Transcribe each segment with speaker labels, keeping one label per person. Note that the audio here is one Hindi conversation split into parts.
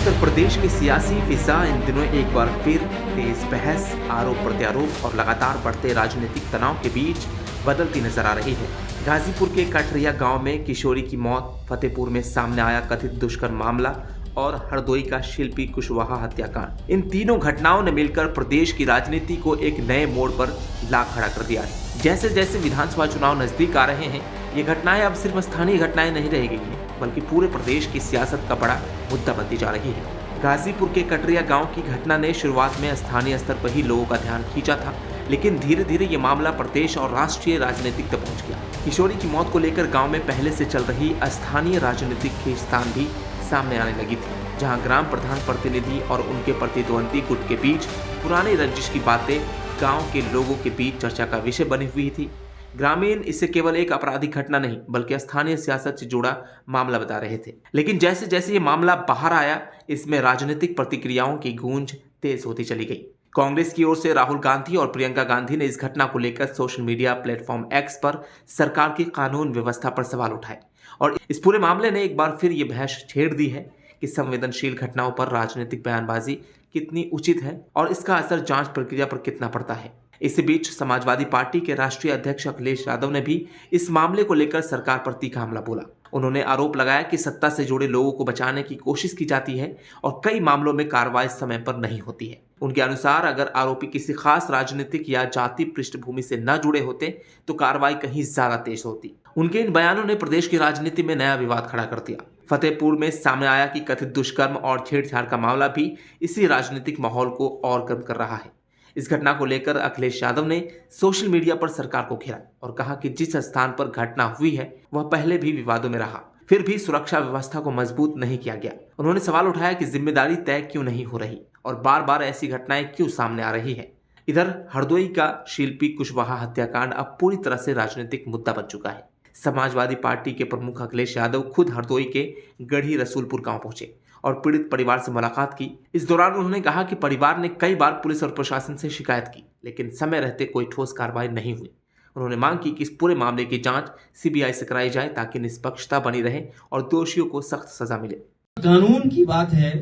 Speaker 1: उत्तर प्रदेश की सियासी फिजा इन दिनों एक बार फिर तेज बहस, आरोप प्रत्यारोप और लगातार बढ़ते राजनीतिक तनाव के बीच बदलती नजर आ रही है। गाजीपुर के कटरिया गांव में किशोरी की मौत, फतेहपुर में सामने आया कथित दुष्कर्म मामला और हरदोई का शिल्पी कुशवाहा हत्याकांड, इन तीनों घटनाओं ने मिलकर प्रदेश की राजनीति को एक नए मोड़ पर ला खड़ा कर दिया है। जैसे जैसे विधानसभा चुनाव नजदीक आ रहे हैं, ये घटनाएं अब सिर्फ स्थानीय घटनाएं नहीं रह गई हैं, बल्कि पूरे प्रदेश की सियासत का बड़ा मुद्दा बनती जा रही है। गाजीपुर के कटरिया गांव की घटना ने शुरुआत में स्थानीय स्तर पर ही लोगों का ध्यान खींचा था, लेकिन धीरे धीरे ये मामला प्रदेश और राष्ट्रीय राजनीतिक तक पहुंच गया। किशोरी की मौत को लेकर गांव में पहले से चल रही स्थानीय राजनीतिक खींचतान भी सामने आने लगी थी, जहां ग्राम प्रधान प्रतिनिधि और उनके प्रतिद्वंदी गुट के बीच पुरानी रंजिश की बातें गांव के लोगों के बीच चर्चा का विषय बनी हुई थी। ग्रामीण इसे केवल एक आपराधिक घटना नहीं, बल्कि स्थानीय सियासत से जुड़ा मामला बता रहे थे। लेकिन जैसे जैसे ये मामला बाहर आया, इसमें राजनीतिक प्रतिक्रियाओं की गूंज तेज होती चली गई। कांग्रेस की ओर से राहुल गांधी और प्रियंका गांधी ने इस घटना को लेकर सोशल मीडिया प्लेटफॉर्म एक्स पर सरकार की कानून व्यवस्था पर सवाल उठाए और इस पूरे मामले ने एक बार फिर ये बहस छेड़ दी है कि संवेदनशील घटनाओं पर राजनीतिक बयानबाजी कितनी उचित है और इसका असर जांच प्रक्रिया पर कितना पड़ता है। इसी बीच समाजवादी पार्टी के राष्ट्रीय अध्यक्ष अखिलेश यादव ने भी इस मामले को लेकर सरकार पर तीखा हमला बोला। उन्होंने आरोप लगाया कि सत्ता से जुड़े लोगों को बचाने की कोशिश की जाती है और कई मामलों में कार्रवाई समय पर नहीं होती है। उनके अनुसार अगर आरोपी किसी खास राजनीतिक या जाति पृष्ठभूमि से न जुड़े होते तो कार्रवाई कहीं ज्यादा तेज होती। उनके इन बयानों ने प्रदेश की राजनीति में नया विवाद खड़ा कर दिया। फतेहपुर में सामने आया कि कथित दुष्कर्म और छेड़छाड़ का मामला भी इसी राजनीतिक माहौल को और गर्म कर रहा है। इस घटना को लेकर अखिलेश यादव ने सोशल मीडिया पर सरकार को घेरा और कहा कि जिस स्थान पर घटना हुई है वह पहले भी विवादों में रहा, फिर भी सुरक्षा व्यवस्था को मजबूत नहीं किया गया। उन्होंने सवाल उठाया कि जिम्मेदारी तय क्यों नहीं हो रही और बार बार ऐसी घटनाएं क्यों सामने आ रही है। इधर हरदोई का शिल्पी कुशवाहा हत्याकांड अब पूरी तरह से राजनीतिक मुद्दा बन चुका है। समाजवादी पार्टी के प्रमुख अखिलेश यादव खुद हरदोई के गढ़ी रसूलपुर गांव पहुंचे और पीड़ित परिवार से मुलाकात की। इस दौरान उन्होंने कहा कि परिवार ने कई बार पुलिस और प्रशासन से शिकायत की, लेकिन समय रहते कोई ठोस कार्रवाई नहीं हुई। उन्होंने मांग की कि इस पूरे मामले की जांच सीबीआई से कराई जाए ताकि निष्पक्षता बनी रहे और दोषियों को सख्त सजा मिले।
Speaker 2: कानून की बात है,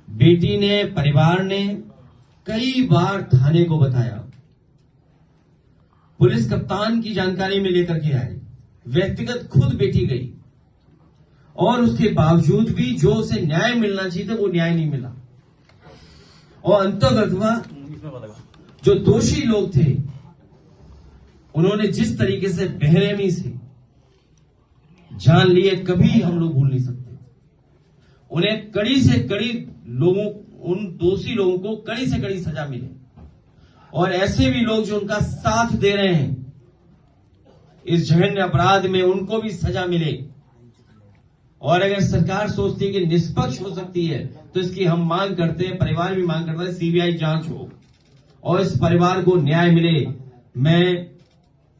Speaker 2: बेटी ने, परिवार ने कई बार थाने को बताया, पुलिस कप्तान की जानकारी में लेकर के आए, व्यक्तिगत खुद बेटी गई और उसके बावजूद भी जो उसे न्याय मिलना चाहिए था वो न्याय नहीं मिला। और अंततः जो दोषी लोग थे उन्होंने जिस तरीके से बेरहमी से जान लिए, कभी हम लोग भूल नहीं सकते। उन्हें कड़ी से कड़ी लोगों, उन दोषी लोगों को कड़ी से कड़ी सजा मिले और ऐसे भी लोग जो उनका साथ दे रहे हैं इस जघन्य अपराध में, उनको भी सजा मिले। और अगर सरकार सोचती है कि निष्पक्ष हो सकती है तो इसकी हम मांग करते हैं, परिवार भी मांग करता है, सीबीआई जांच हो और इस परिवार को न्याय मिले। मैं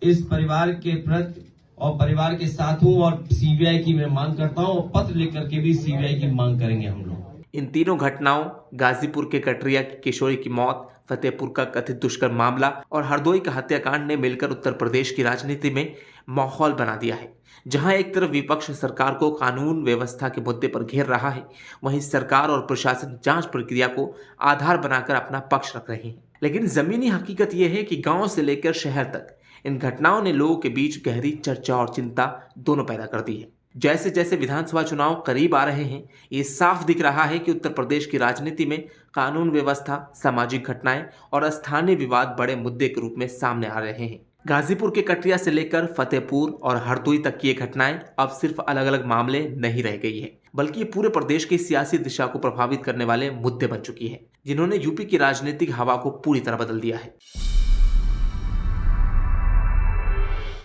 Speaker 2: इस परिवार के प्रति और परिवार के साथ हूं और सीबीआई की मैं मांग करता हूं और पत्र लिख करके भी सीबीआई की मांग करेंगे हम लोग।
Speaker 1: इन तीनों घटनाओं, गाजीपुर के कटरिया की किशोरी की मौत, फतेहपुर का कथित दुष्कर्म मामला और हरदोई का हत्याकांड ने मिलकर उत्तर प्रदेश की राजनीति में माहौल बना दिया है। जहां एक तरफ विपक्ष सरकार को कानून व्यवस्था के मुद्दे पर घेर रहा है, वहीं सरकार और प्रशासन जांच प्रक्रिया को आधार बनाकर अपना पक्ष रख रहे हैं। लेकिन जमीनी हकीकत यह है कि गांव से लेकर शहर तक इन घटनाओं ने लोगों के बीच गहरी चर्चा और चिंता दोनों पैदा कर दी है। जैसे जैसे विधानसभा चुनाव करीब आ रहे हैं, ये साफ दिख रहा है कि उत्तर प्रदेश की राजनीति में कानून व्यवस्था, सामाजिक घटनाएं और स्थानीय विवाद बड़े मुद्दे के रूप में सामने आ रहे हैं। गाजीपुर के कटरिया से लेकर फतेहपुर और हरदोई तक की ये घटनाएं अब सिर्फ अलग अलग मामले नहीं रह गई है, बल्कि ये पूरे प्रदेश की सियासी दिशा को प्रभावित करने वाले मुद्दे बन चुकी है, जिन्होंने यूपी की राजनीतिक हवा को पूरी तरह बदल दिया है।